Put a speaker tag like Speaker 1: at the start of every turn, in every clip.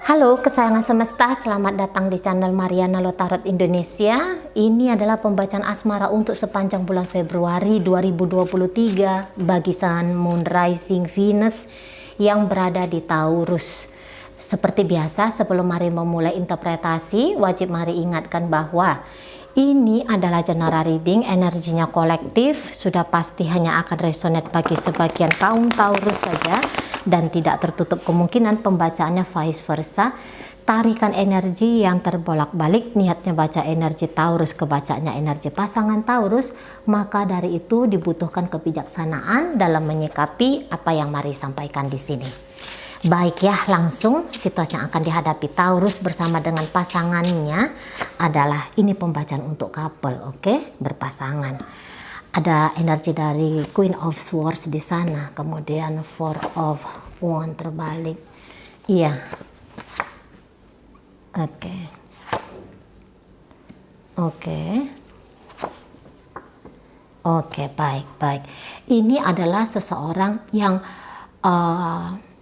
Speaker 1: Halo kesayangan semesta, selamat datang di channel Mariana Lotarot Indonesia. Ini adalah pembacaan asmara untuk sepanjang bulan Februari 2023 bagi Sun, Moon, Rising, Venus yang berada di Taurus. Seperti biasa, sebelum Mari memulai interpretasi, wajib Mari ingatkan bahwa ini adalah general reading, energinya kolektif, sudah pasti hanya akan resonate bagi sebagian kaum Taurus saja, dan tidak tertutup kemungkinan pembacaannya vice versa. Tarikan energi yang terbolak-balik, niatnya baca energi Taurus, kebacanya energi pasangan Taurus, maka dari itu dibutuhkan kebijaksanaan dalam menyikapi apa yang Mari sampaikan di sini. Baik ya, langsung situasi yang akan dihadapi Taurus bersama dengan pasangannya adalah ini pembacaan untuk couple, oke? Berpasangan. Ada energi dari Queen of Swords di sana, kemudian Four of Wands terbalik. Iya. Oke. Oke, baik. Ini adalah seseorang yang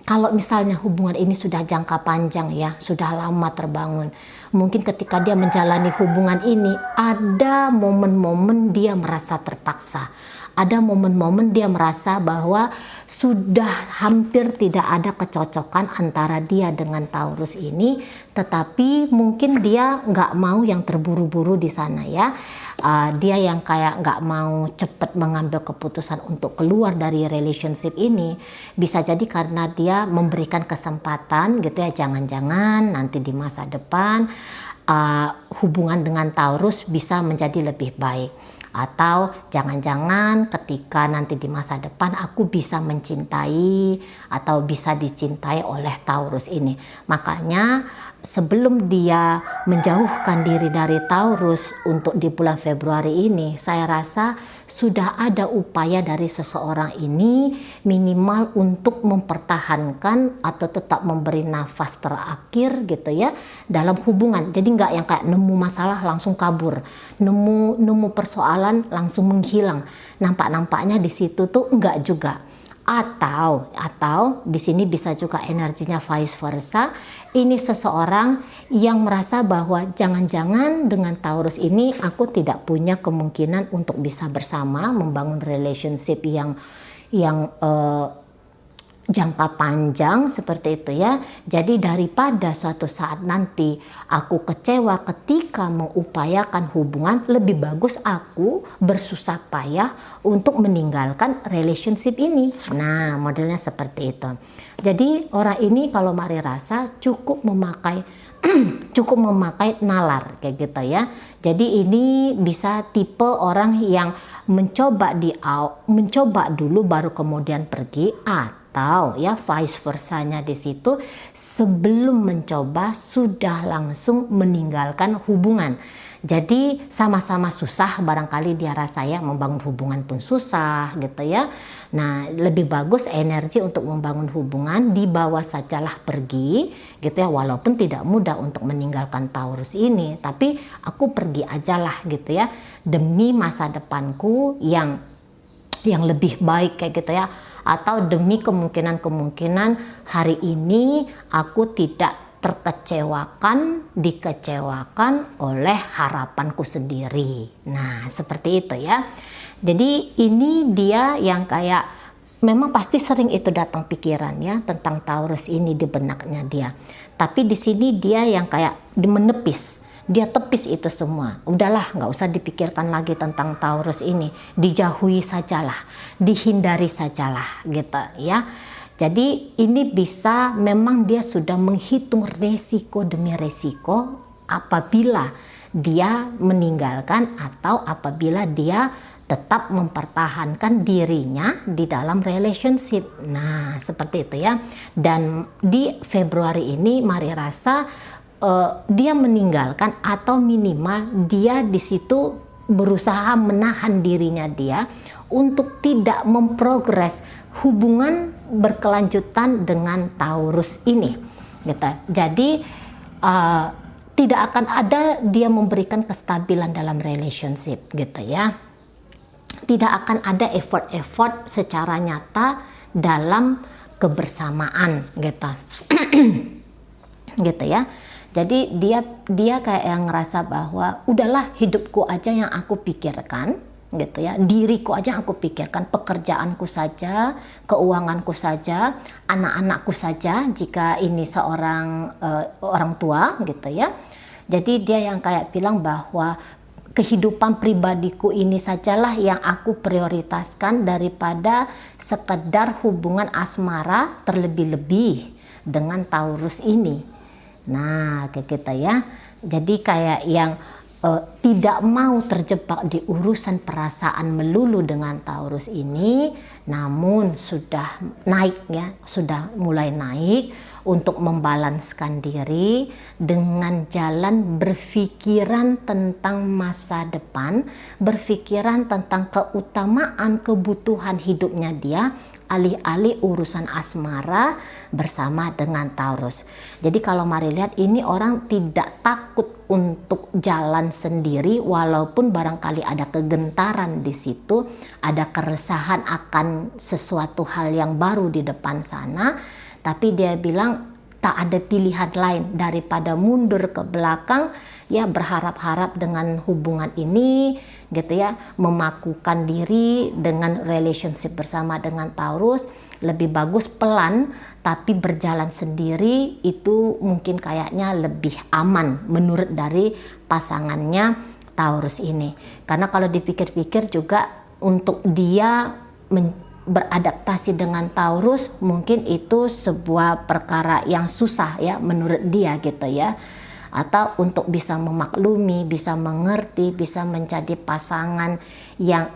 Speaker 1: kalau misalnya hubungan ini sudah jangka panjang ya, sudah lama terbangun, mungkin ketika dia menjalani hubungan ini ada momen-momen dia merasa terpaksa, ada momen-momen dia merasa bahwa sudah hampir tidak ada kecocokan antara dia dengan Taurus ini, tetapi mungkin dia nggak mau yang terburu-buru di sana ya. Dia yang kayak nggak mau cepet mengambil keputusan untuk keluar dari relationship ini, bisa jadi karena dia memberikan kesempatan gitu ya, jangan-jangan nanti di masa depan hubungan dengan Taurus bisa menjadi lebih baik, atau jangan-jangan ketika nanti di masa depan aku bisa mencintai atau bisa dicintai oleh Taurus ini. Makanya sebelum dia menjauhkan diri dari Taurus untuk di bulan Februari ini, saya rasa sudah ada upaya dari seseorang ini minimal untuk mempertahankan atau tetap memberi nafas terakhir gitu ya dalam hubungan. Jadi nggak yang kayak nemu masalah langsung kabur, nemu persoalan langsung menghilang. Nampaknya di situ tuh enggak juga. Atau di sini bisa juga energinya vice versa. Ini seseorang yang merasa bahwa jangan-jangan dengan Taurus ini aku tidak punya kemungkinan untuk bisa bersama membangun relationship yang jangka panjang seperti itu ya. Jadi daripada suatu saat nanti aku kecewa ketika mengupayakan hubungan, lebih bagus aku bersusah payah untuk meninggalkan relationship ini. Nah, modelnya seperti itu. Jadi orang ini kalau Mari rasa cukup memakai nalar kayak gitu ya. Jadi ini bisa tipe orang yang mencoba dulu baru kemudian pergi, atau ya vice versanya di situ sebelum mencoba sudah langsung meninggalkan hubungan. Jadi sama-sama susah, barangkali dia rasa ya membangun hubungan pun susah gitu ya. Nah, lebih bagus energi untuk membangun hubungan dibawa sajalah pergi gitu ya, walaupun tidak mudah untuk meninggalkan Taurus ini, tapi aku pergi ajalah gitu ya demi masa depanku yang lebih baik kayak gitu ya, atau demi kemungkinan hari ini aku tidak dikecewakan oleh harapanku sendiri. Nah, seperti itu ya. Jadi ini dia yang kayak memang pasti sering itu datang pikiran ya tentang Taurus ini di benaknya dia. Tapi di sini dia yang kayak menepis. Dia tepis itu semua. Udahlah, nggak usah dipikirkan lagi tentang Taurus ini. Dijauhi sajalah, dihindari sajalah gitu ya. Jadi ini bisa memang dia sudah menghitung resiko demi resiko apabila dia meninggalkan atau apabila dia tetap mempertahankan dirinya di dalam relationship. Nah, seperti itu ya. Dan di Februari ini Mari rasa dia meninggalkan atau minimal dia di situ berusaha menahan dirinya dia untuk tidak memprogres hubungan berkelanjutan dengan Taurus ini gitu. Jadi tidak akan ada dia memberikan kestabilan dalam relationship gitu ya. Tidak akan ada effort secara nyata dalam kebersamaan gitu. gitu ya. Jadi dia kayak yang ngerasa bahwa udahlah, hidupku aja yang aku pikirkan gitu ya, diriku aja yang aku pikirkan, pekerjaanku saja, keuanganku saja, anak-anakku saja jika ini seorang orang tua gitu ya. Jadi dia yang kayak bilang bahwa kehidupan pribadiku ini sajalah yang aku prioritaskan daripada sekedar hubungan asmara terlebih-lebih dengan Taurus ini. Nah, kayak kita ya. Jadi kayak yang tidak mau terjebak di urusan perasaan melulu dengan Taurus ini, namun sudah naik ya, sudah mulai naik untuk membalanskan diri dengan jalan berpikiran tentang masa depan, berpikiran tentang keutamaan kebutuhan hidupnya dia, alih-alih urusan asmara bersama dengan Taurus. Jadi kalau mari lihat, ini orang tidak takut untuk jalan sendiri walaupun barangkali ada kegentaran di situ, ada keresahan akan sesuatu hal yang baru di depan sana, tapi dia bilang tak ada pilihan lain daripada mundur ke belakang ya, berharap-harap dengan hubungan ini gitu ya, memakukan diri dengan relationship bersama dengan Taurus. Lebih bagus pelan tapi berjalan sendiri, itu mungkin kayaknya lebih aman menurut dari pasangannya Taurus ini. Karena kalau dipikir-pikir juga untuk dia beradaptasi dengan Taurus mungkin itu sebuah perkara yang susah ya menurut dia gitu ya. Atau untuk bisa memaklumi, bisa mengerti, bisa menjadi pasangan yang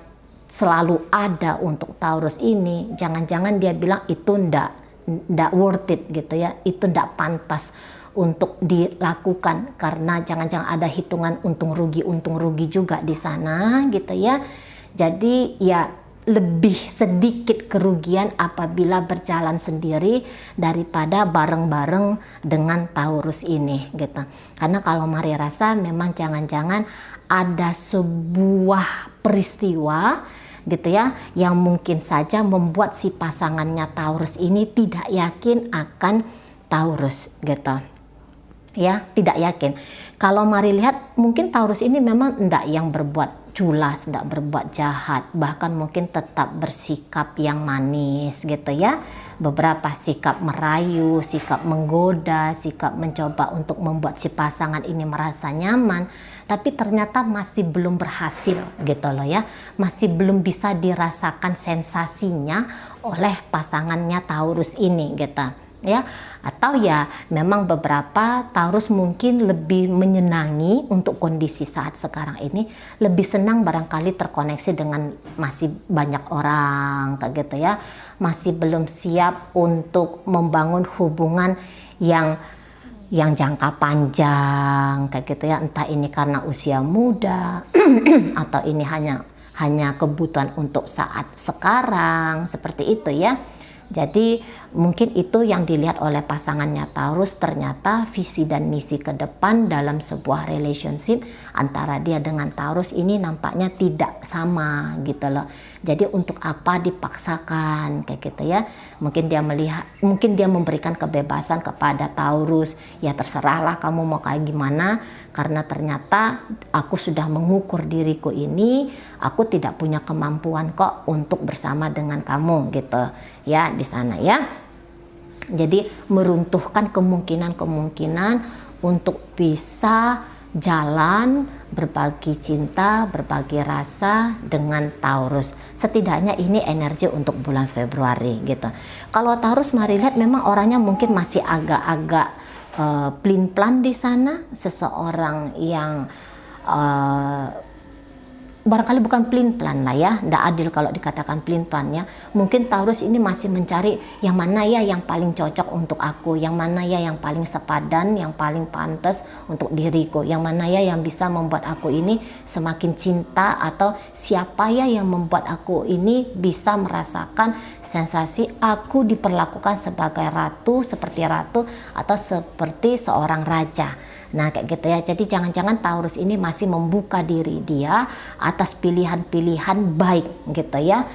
Speaker 1: selalu ada untuk Taurus ini, jangan-jangan dia bilang itu ndak worth it gitu ya, itu ndak pantas untuk dilakukan karena jangan-jangan ada hitungan untung rugi juga di sana gitu ya. Jadi ya lebih sedikit kerugian apabila berjalan sendiri daripada bareng-bareng dengan Taurus ini gitu. Karena kalau Mari rasa memang jangan-jangan ada sebuah peristiwa gitu ya yang mungkin saja membuat si pasangannya Taurus ini tidak yakin akan Taurus gitu. Ya, tidak yakin. Kalau Mari lihat, mungkin Taurus ini memang enggak yang berbuat culas, enggak berbuat jahat, bahkan mungkin tetap bersikap yang manis gitu ya. Beberapa sikap merayu, sikap menggoda, sikap mencoba untuk membuat si pasangan ini merasa nyaman, tapi ternyata masih belum berhasil gitu loh ya. Masih belum bisa dirasakan sensasinya oleh pasangannya Taurus ini gitu. Ya, atau ya memang beberapa Taurus mungkin lebih menyenangi untuk kondisi saat sekarang ini, lebih senang barangkali terkoneksi dengan masih banyak orang kayak gitu ya, masih belum siap untuk membangun hubungan yang jangka panjang kayak gitu ya, entah ini karena usia muda atau ini hanya kebutuhan untuk saat sekarang seperti itu ya. Jadi mungkin itu yang dilihat oleh pasangannya Taurus, ternyata visi dan misi ke depan dalam sebuah relationship antara dia dengan Taurus ini nampaknya tidak sama gitu loh. Jadi untuk apa dipaksakan kayak gitu ya. Mungkin dia memberikan kebebasan kepada Taurus, ya terserahlah kamu mau kayak gimana, karena ternyata aku sudah mengukur diriku ini, aku tidak punya kemampuan kok untuk bersama dengan kamu gitu ya di sana ya. Jadi meruntuhkan kemungkinan untuk bisa jalan berbagi cinta, berbagi rasa dengan Taurus. Setidaknya ini energi untuk bulan Februari gitu. Kalau Taurus Mari lihat memang orangnya mungkin masih agak-agak pelin-pelan di sana, seseorang yang barangkali bukan pelin-pelan lah ya, tidak adil kalau dikatakan pelin-pelan ya. Mungkin Taurus ini masih mencari yang mana ya yang paling cocok untuk aku, yang mana ya yang paling sepadan, yang paling pantas untuk diriku, yang mana ya yang bisa membuat aku ini semakin cinta, atau siapa ya yang membuat aku ini bisa merasakan sensasi aku diperlakukan sebagai ratu, seperti ratu, atau seperti seorang raja. Nah kayak gitu ya. Jadi jangan-jangan Taurus ini masih membuka diri dia atas pilihan-pilihan baik gitu ya,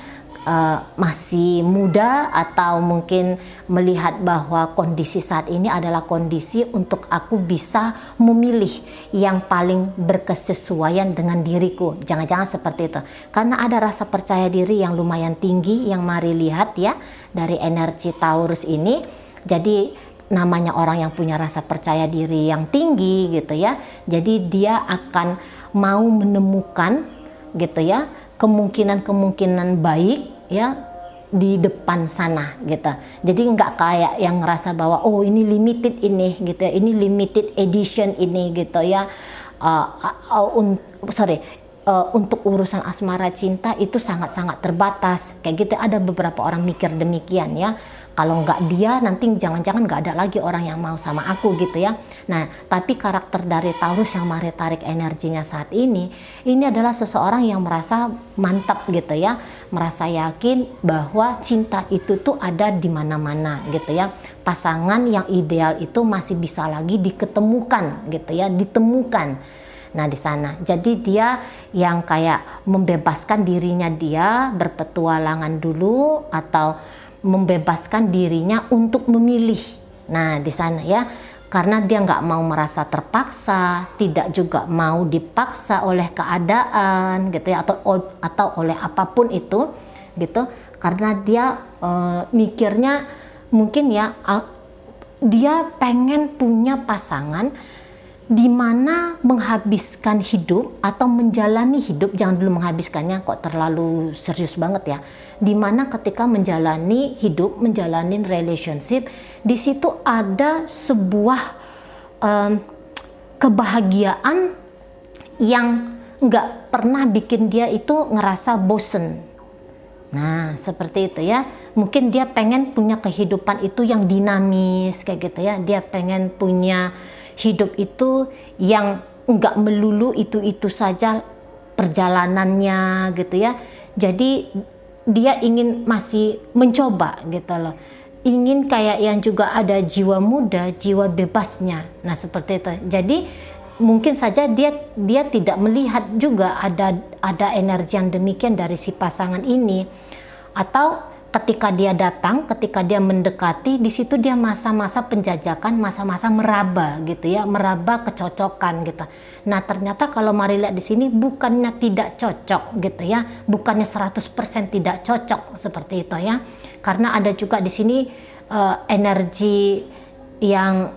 Speaker 1: masih muda atau mungkin melihat bahwa kondisi saat ini adalah kondisi untuk aku bisa memilih yang paling berkesesuaian dengan diriku. Jangan-jangan seperti itu. Karena ada rasa percaya diri yang lumayan tinggi yang mari lihat ya dari energi Taurus ini. Jadi namanya orang yang punya rasa percaya diri yang tinggi gitu ya. Jadi dia akan mau menemukan gitu ya kemungkinan-kemungkinan baik ya di depan sana gitu. Jadi nggak kayak yang ngerasa bahwa oh ini limited ini gitu ya, ini limited edition ini gitu ya. Untuk urusan asmara cinta itu sangat-sangat terbatas kayak gitu. Ada beberapa orang mikir demikian ya. Kalau nggak dia nanti jangan-jangan nggak ada lagi orang yang mau sama aku gitu ya. Nah tapi karakter dari Taurus yang mari tarik energinya saat ini adalah seseorang yang merasa mantap gitu ya, merasa yakin bahwa cinta itu tuh ada di mana-mana gitu ya. Pasangan yang ideal itu masih bisa lagi diketemukan gitu ya, ditemukan. Nah di sana, jadi dia yang kayak membebaskan dirinya dia berpetualangan dulu atau membebaskan dirinya untuk memilih. Nah di sana ya, karena dia nggak mau merasa terpaksa, tidak juga mau dipaksa oleh keadaan gitu ya atau oleh apapun itu gitu. Karena dia mikirnya mungkin ya dia pengen punya pasangan di mana menghabiskan hidup atau menjalani hidup, jangan dulu menghabiskannya kok terlalu serius banget ya. Dimana ketika menjalani hidup, menjalani relationship, di situ ada sebuah kebahagiaan yang nggak pernah bikin dia itu ngerasa bosen. Nah seperti itu ya. Mungkin dia pengen punya kehidupan itu yang dinamis kayak gitu ya. Dia pengen punya hidup itu yang nggak melulu itu saja perjalanannya gitu ya. Jadi dia ingin masih mencoba gitu loh, ingin kayak yang juga ada jiwa muda, jiwa bebasnya. Nah seperti itu. Jadi mungkin saja dia tidak melihat juga ada energi yang demikian dari si pasangan ini, atau ketika dia datang, ketika dia mendekati, di situ dia masa-masa penjajakan, masa-masa meraba gitu ya, meraba kecocokan gitu. Nah ternyata kalau mari lihat di sini bukannya tidak cocok gitu ya, bukannya 100% tidak cocok seperti itu ya, karena ada juga di sini energi yang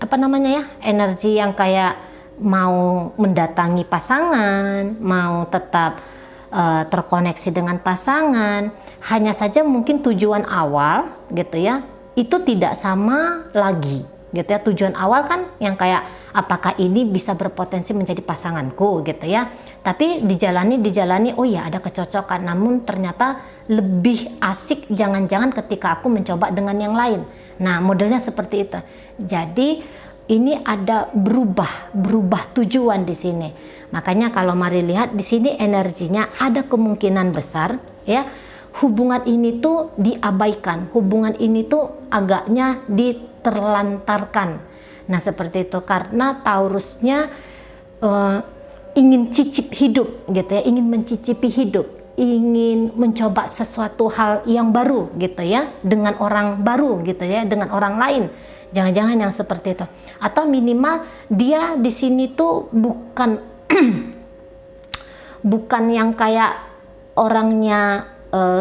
Speaker 1: apa namanya ya, energi yang kayak mau mendatangi pasangan, mau tetap terkoneksi dengan pasangan. Hanya saja mungkin tujuan awal gitu ya itu tidak sama lagi gitu ya. Tujuan awal kan yang kayak apakah ini bisa berpotensi menjadi pasanganku gitu ya, tapi dijalani oh ya ada kecocokan, namun ternyata lebih asik jangan-jangan ketika aku mencoba dengan yang lain. Nah modelnya seperti itu. Jadi ini ada berubah tujuan di sini. Makanya kalau mari lihat di sini energinya ada kemungkinan besar ya hubungan ini tuh diabaikan, hubungan ini tuh agaknya diterlantarkan. Nah seperti itu karena Taurusnya ingin cicip hidup gitu ya, ingin mencicipi hidup, ingin mencoba sesuatu hal yang baru gitu ya, dengan orang baru gitu ya, dengan orang lain. Jangan-jangan yang seperti itu. Atau minimal dia di sini tuh bukan bukan yang kayak orangnya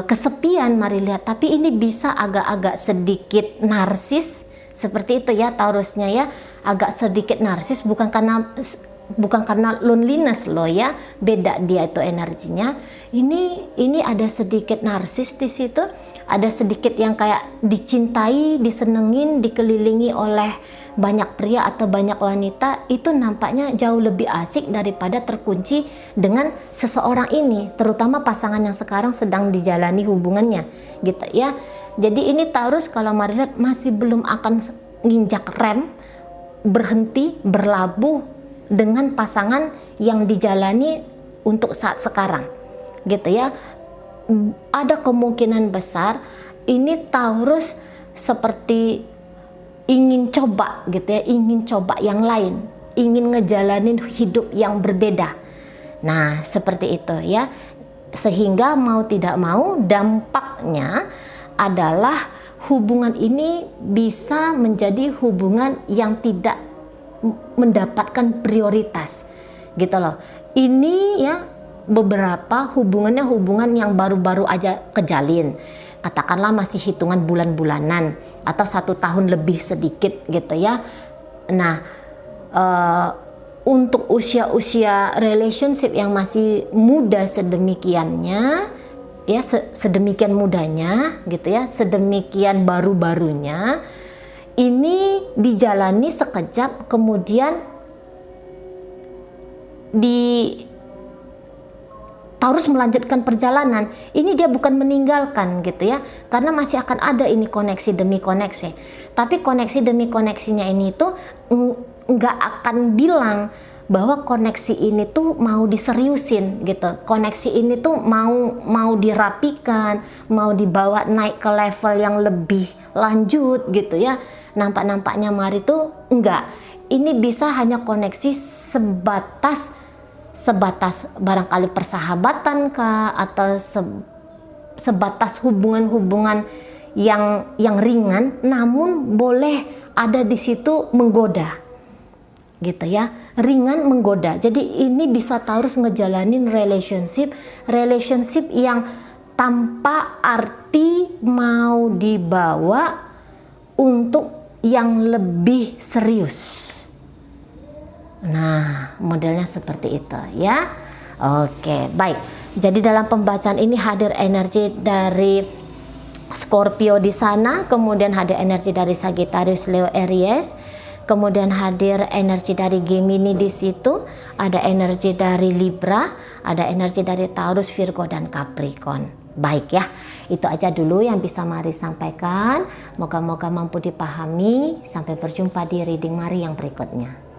Speaker 1: kesepian mari lihat, tapi ini bisa agak-agak sedikit narsis seperti itu ya Taurusnya ya, agak sedikit narsis bukan karena loneliness loh ya, beda dia itu energinya. Ini ada sedikit narsis di situ, ada sedikit yang kayak dicintai, disenengin, dikelilingi oleh banyak pria atau banyak wanita. Itu nampaknya jauh lebih asik daripada terkunci dengan seseorang ini, terutama pasangan yang sekarang sedang dijalani hubungannya gitu ya. Jadi ini Taurus kalau mari lihat masih belum akan nginjak rem, berhenti, berlabuh dengan pasangan yang dijalani untuk saat sekarang gitu ya. Ada kemungkinan besar ini Taurus seperti ingin coba gitu ya, ingin coba yang lain, ingin ngejalanin hidup yang berbeda. Nah seperti itu ya. Sehingga mau tidak mau dampaknya adalah hubungan ini bisa menjadi hubungan yang tidak mendapatkan prioritas gitu loh. Ini ya beberapa hubungan yang baru-baru aja kejalin, katakanlah masih hitungan bulan-bulanan atau 1 tahun lebih sedikit gitu ya. Nah untuk usia-usia relationship yang masih muda sedemikiannya ya, sedemikian mudanya gitu ya, sedemikian baru-barunya, ini dijalani sekejap kemudian harus melanjutkan perjalanan. Ini dia bukan meninggalkan gitu ya, karena masih akan ada ini koneksi demi koneksi. Tapi koneksi demi koneksinya ini tuh nggak akan bilang bahwa koneksi ini tuh mau diseriusin gitu. Koneksi ini tuh mau dirapikan, mau dibawa naik ke level yang lebih lanjut gitu ya. Nampak-nampaknya mari tuh enggak. Ini bisa hanya koneksi sebatas barangkali persahabatan kah, atau sebatas hubungan-hubungan yang ringan, namun boleh ada di situ menggoda gitu ya, ringan menggoda. Jadi ini bisa Taurus ngejalanin relationship yang tanpa arti mau dibawa untuk yang lebih serius. Nah, modelnya seperti itu ya. Oke, baik. Jadi dalam pembacaan ini hadir energi dari Scorpio di sana, kemudian hadir energi dari Sagittarius, Leo, Aries, kemudian hadir energi dari Gemini di situ, ada energi dari Libra, ada energi dari Taurus, Virgo, dan Capricorn. Baik ya, itu aja dulu yang bisa Mari sampaikan. Moga-moga mampu dipahami. Sampai berjumpa di reading Mari yang berikutnya.